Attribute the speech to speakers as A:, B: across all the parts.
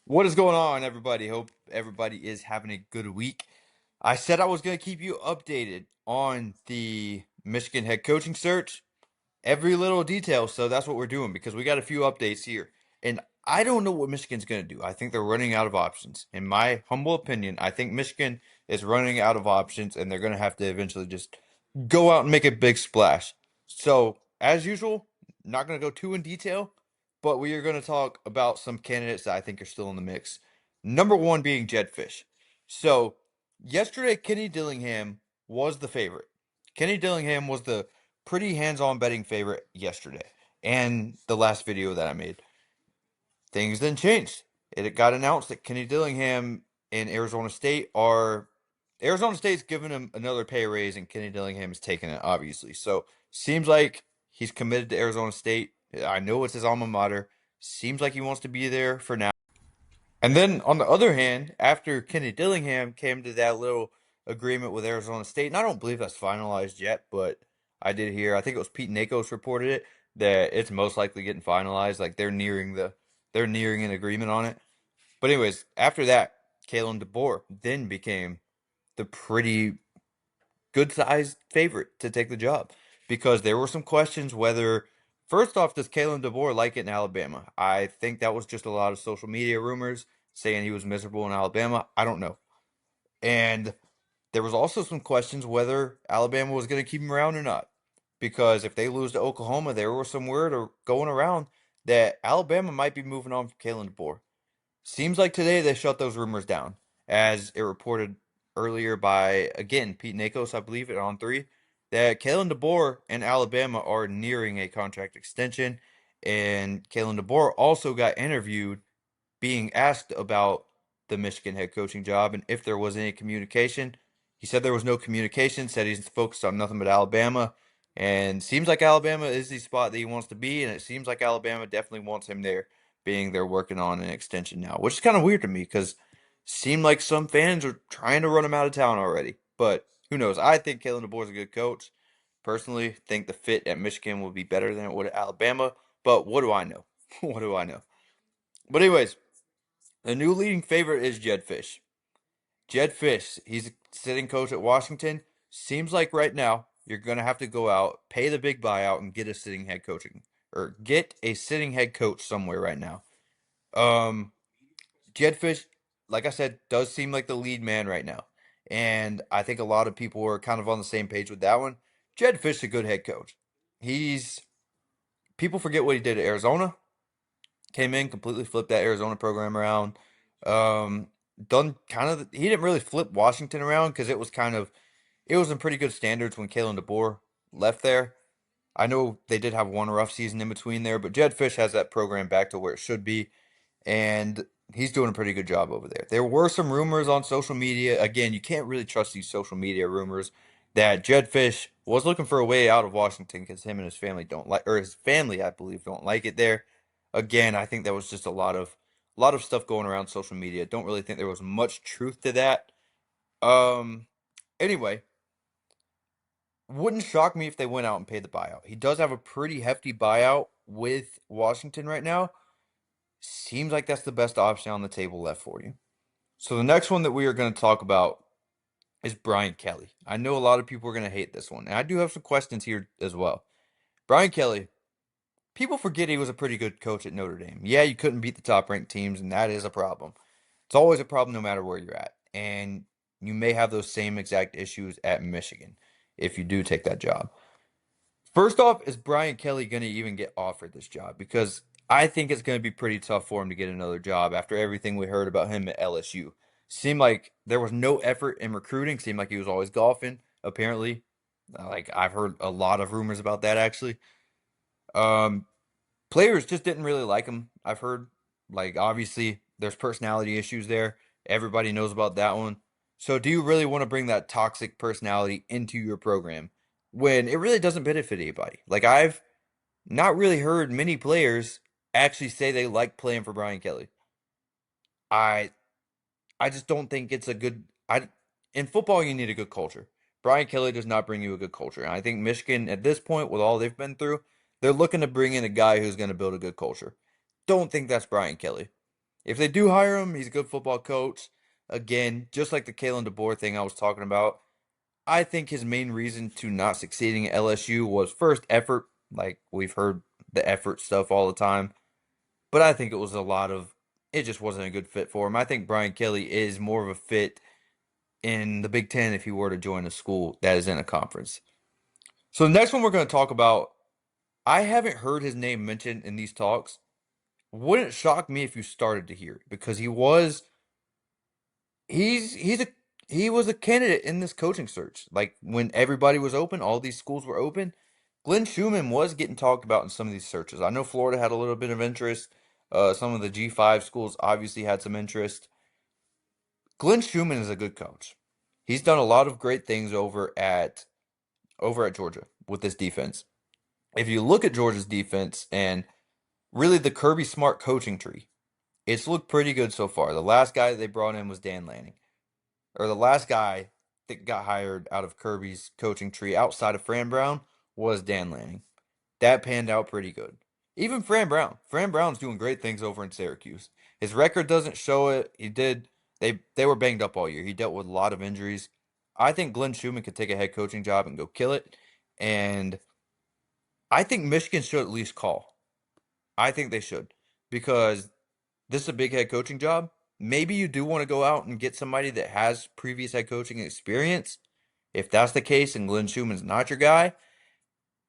A: What is going on, everybody? Hope everybody is having a good week. I said I was going to keep you updated on the Michigan head coaching search, every little detail. So that's what we're doing because we got a few updates here. And I don't know what Michigan's going to do. I think they're running out of options. In my humble opinion, I think Michigan is running out of options and they're going to have to eventually just go out and make a big splash. So, as usual, not going to go too in detail, but we are going to talk about some candidates that I think are still in the mix. Number one being Jedd Fisch. So, yesterday, Kenny Dillingham was the favorite. Kenny Dillingham was the pretty hands-on betting favorite yesterday and the last video that I made. Things then changed. It got announced that Kenny Dillingham and Arizona State's giving him another pay raise and Kenny Dillingham is taking it, obviously. So seems like he's committed to Arizona State. I know it's his alma mater. Seems like he wants to be there for now. And then on the other hand, after Kenny Dillingham came to that little agreement with Arizona State, and I don't believe that's finalized yet, but I did hear, I think it was Pete Nakos reported it, that it's most likely getting finalized. Like they're nearing an agreement on it. But anyways, after that, Kalen DeBoer then became the pretty good sized favorite to take the job because there were some questions whether, first off, does Kalen DeBoer like it in Alabama? I think that was just a lot of social media rumors saying he was miserable in Alabama. I don't know. And there was also some questions whether Alabama was going to keep him around or not. Because if they lose to Oklahoma, there was some word or going around that Alabama might be moving on from Kalen DeBoer. Seems like today they shut those rumors down, as it reported earlier by, again, Pete Nakos, I believe it on 3, that Kalen DeBoer and Alabama are nearing a contract extension. And Kalen DeBoer also got interviewed being asked about the Michigan head coaching job and if there was any communication. He said there was no communication, said he's focused on nothing but Alabama. And seems like Alabama is the spot that he wants to be, and it seems like Alabama definitely wants him there, being they're working on an extension now, which is kind of weird to me because seemed like some fans are trying to run him out of town already. But who knows? I think Kalen DeBoer is a good coach. Personally, think the fit at Michigan will be better than it would at Alabama. But what do I know? What do I know? But anyways, the new leading favorite is Jedd Fisch. Jedd Fisch, he's a sitting coach at Washington. Seems like right now you're going to have to go out, pay the big buyout, and get a sitting head coaching or get a sitting head coach somewhere right now. Um, Jedd Fisch, like I said, does seem like the lead man right now, and I think a lot of people are kind of on the same page with that one. Jedd Fisch is a good head coach. He's People forget what he did at Arizona. Came in, completely flipped that Arizona program around. Um, done kind of. He didn't really flip Washington around because it was in pretty good standards when Kalen DeBoer left there. I know they did have one rough season in between there, but Jedd Fisch has that program back to where it should be, and he's doing a pretty good job over there. There were some rumors on social media. Again, you can't really trust these social media rumors that Jedd Fisch was looking for a way out of Washington because him and his family don't like, or his family, I believe, don't like it there. Again, I think that was just a lot of stuff going around social media. Don't really think there was much truth to that. Um, anyway, wouldn't shock me if they went out and paid the buyout. He does have a pretty hefty buyout with Washington right now. Seems like that's the best option on the table left for you. So the next one that we are going to talk about is Brian Kelly. I know a lot of people are going to hate this one, and I do have some questions here as well. Brian Kelly, people forget he was a pretty good coach at Notre Dame. Yeah, you couldn't beat the top ranked teams, and that is a problem. It's always a problem no matter where you're at. And you may have those same exact issues at Michigan if you do take that job. First off, is Brian Kelly going to even get offered this job? Because I think it's going to be pretty tough for him to get another job after everything we heard about him at LSU. Seemed like there was no effort in recruiting. Seemed like he was always golfing, apparently. Like, I've heard a lot of rumors about that, actually. Um, Players just didn't really like him, I've heard. Like, obviously, there's personality issues there. Everybody knows about that one. So, do you really want to bring that toxic personality into your program when it really doesn't benefit anybody? Like, I've not really heard many players actually say they like playing for Brian Kelly. I I just don't think it's a good. I In football you need a good culture. Brian Kelly does not bring you a good culture. And I think Michigan at this point, with all they've been through, they're looking to bring in a guy who's going to build a good culture. Don't think that's Brian Kelly. If they do hire him, he's a good football coach. Again, just like the Kalen DeBoer thing I was talking about, I think his main reason to not succeeding at LSU was first effort. Like we've heard the effort stuff all the time, but I think it was a lot of it just wasn't a good fit for him. I think Brian Kelly is more of a fit in the Big Ten if he were to join a school that is in a conference. So the next one we're going to talk about, I haven't heard his name mentioned in these talks. Wouldn't shock me if you started to hear it because he's a he was a candidate in this coaching search. Like when everybody was open, all these schools were open. Glenn Schumann was getting talked about in some of these searches. I know Florida had a little bit of interest. Some of the G5 schools obviously had some interest. Glenn Schumann is a good coach. He's done a lot of great things over at Georgia with this defense. If you look at Georgia's defense and really the Kirby Smart coaching tree, it's looked pretty good so far. The last guy that they brought in was Dan Lanning, or the last guy that got hired out of Kirby's coaching tree outside of Fran Brown was Dan Lanning. That panned out pretty good. Even Fran Brown. Fran Brown's doing great things over in Syracuse. His record doesn't show it. He did. They were banged up all year. He dealt with a lot of injuries. I think Glenn Schumann could take a head coaching job and go kill it. And I think Michigan should at least call. I think they should because this is a big head coaching job. Maybe you do want to go out and get somebody that has previous head coaching experience. If that's the case and Glenn Schumann's not your guy,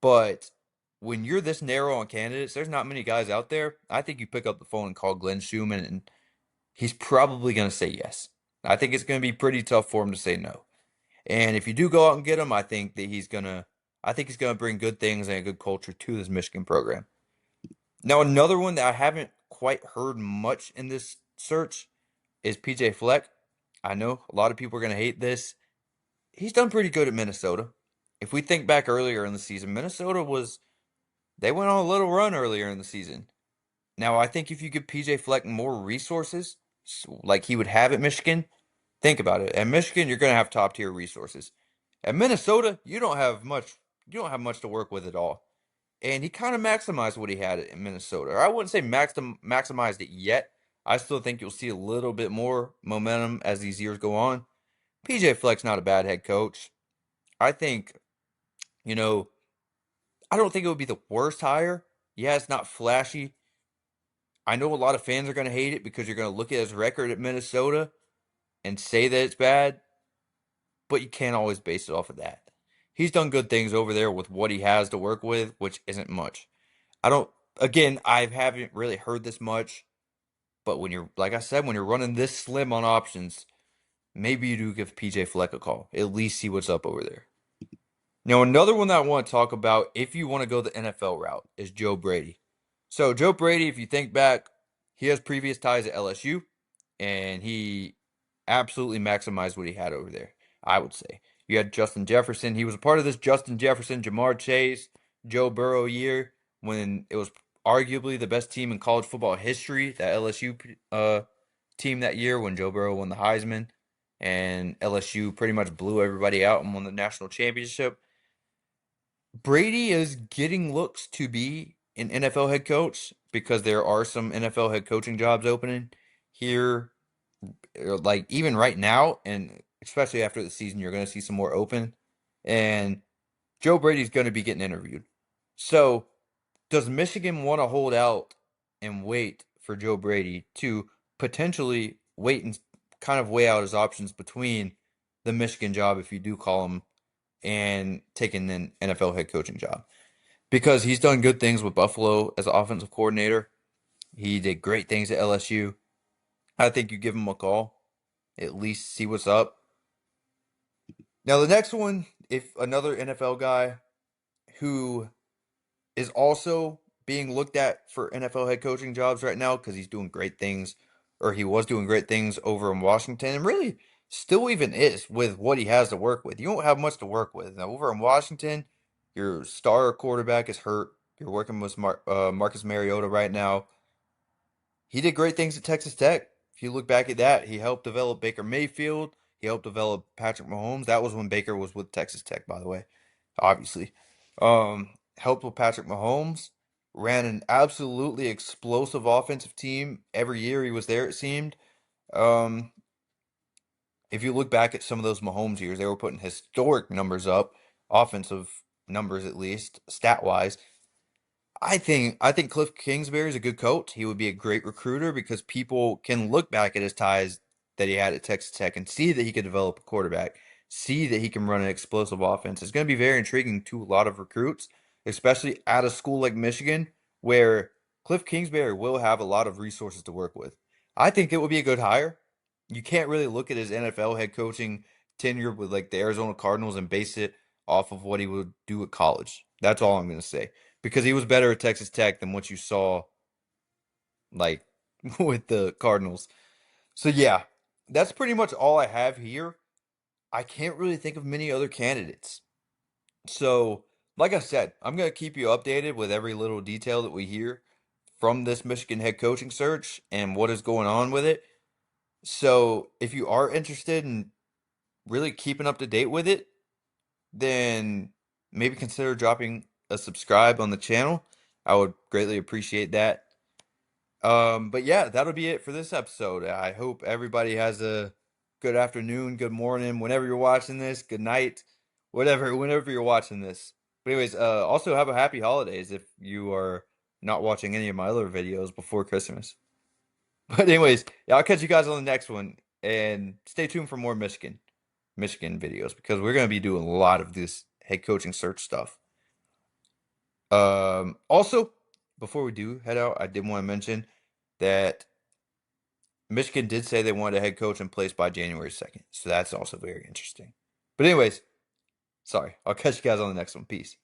A: but when you're this narrow on candidates, there's not many guys out there. I think you pick up the phone and call Glenn Schumann, and he's probably going to say yes. I think it's going to be pretty tough for him to say no. And if you do go out and get him, I think he's gonna bring good things and a good culture to this Michigan program. Now, another one that I haven't quite heard much in this search is PJ Fleck. I know a lot of people are gonna hate this. He's done pretty good at Minnesota. If we think back earlier in the season, they went on a little run earlier in the season. Now, I think if you give PJ Fleck more resources, like he would have at Michigan, think about it. At Michigan, you're going to have top tier resources. At Minnesota, you don't have much. You don't have much to work with at all. And he kind of maximized what he had in Minnesota. Or I wouldn't say maximized it yet. I still think you'll see a little bit more momentum as these years go on. PJ Fleck's not a bad head coach. I think, you know, I don't think it would be the worst hire. Yeah, it's not flashy. I know a lot of fans are going to hate it because you're going to look at his record at Minnesota and say that it's bad, but you can't always base it off of that. He's done good things over there with what he has to work with, which isn't much. I don't, again, I haven't really heard this much, but when you're, like I said, when you're running this slim on options, maybe you do give PJ Fleck a call. At least see what's up over there. Now, another one that I want to talk about, if you want to go the NFL route, is Joe Brady. So, Joe Brady, if you think back, he has previous ties at LSU, and he absolutely maximized what he had over there, I would say. You had Justin Jefferson. He was a part of this Justin Jefferson, Jamar Chase, Joe Burrow year when it was arguably the best team in college football history, that LSU team that year when Joe Burrow won the Heisman, and LSU pretty much blew everybody out and won the national championship. Brady is getting looks to be an NFL head coach because there are some NFL head coaching jobs opening here, like even right now, and especially after the season, you're going to see some more open. And Joe Brady's going to be getting interviewed. So, does Michigan want to hold out and wait for Joe Brady to potentially wait and kind of weigh out his options between the Michigan job, if you do call him, and taking an NFL head coaching job? Because he's done good things with Buffalo as an offensive coordinator. He did great things at LSU. I think you give him a call, at least see what's up. Now, the next one, if another NFL guy who is also being looked at for NFL head coaching jobs right now because he's doing great things, or he was doing great things over in Washington, and really still even is with what he has to work with. You don't have much to work with. Now, over in Washington, your star quarterback is hurt. You're working with Marcus Mariota right now. He did great things at Texas Tech. If you look back at that, he helped develop Baker Mayfield. He helped develop Patrick Mahomes. That was when Baker was with Texas Tech, by the way, obviously. Helped with Patrick Mahomes. ran an absolutely explosive offensive team every year he was there, it seemed. Um, if you look back at some of those Mahomes years, they were putting historic numbers up, offensive numbers at least, stat wise. I think Cliff Kingsbury is a good coach. He would be a great recruiter because people can look back at his ties that he had at Texas Tech and see that he could develop a quarterback, see that he can run an explosive offense. It's going to be very intriguing to a lot of recruits, especially at a school like Michigan, where Cliff Kingsbury will have a lot of resources to work with. I think it would be a good hire. You can't really look at his NFL head coaching tenure with like the Arizona Cardinals and base it off of what he would do at college. That's all I'm going to say because he was better at Texas Tech than what you saw like with the Cardinals. So yeah, that's pretty much all I have here. I can't really think of many other candidates. So, like I said, I'm going to keep you updated with every little detail that we hear from this Michigan head coaching search and what is going on with it. So, if you are interested in really keeping up to date with it, then maybe consider dropping a subscribe on the channel. I would greatly appreciate that. But yeah, that'll be it for this episode. I hope everybody has a good afternoon, good morning, whenever you're watching this, good night, whenever you're watching this. But anyways, also have a happy holidays if you are not watching any of my other videos before Christmas. But anyways, yeah, I'll catch you guys on the next one and stay tuned for more Michigan videos because we're gonna be doing a lot of this head coaching search stuff. Also, before we do head out, I did want to mention that Michigan did say they wanted a head coach in place by January 2nd. So that's also very interesting. But anyways, sorry. I'll catch you guys on the next one. Peace.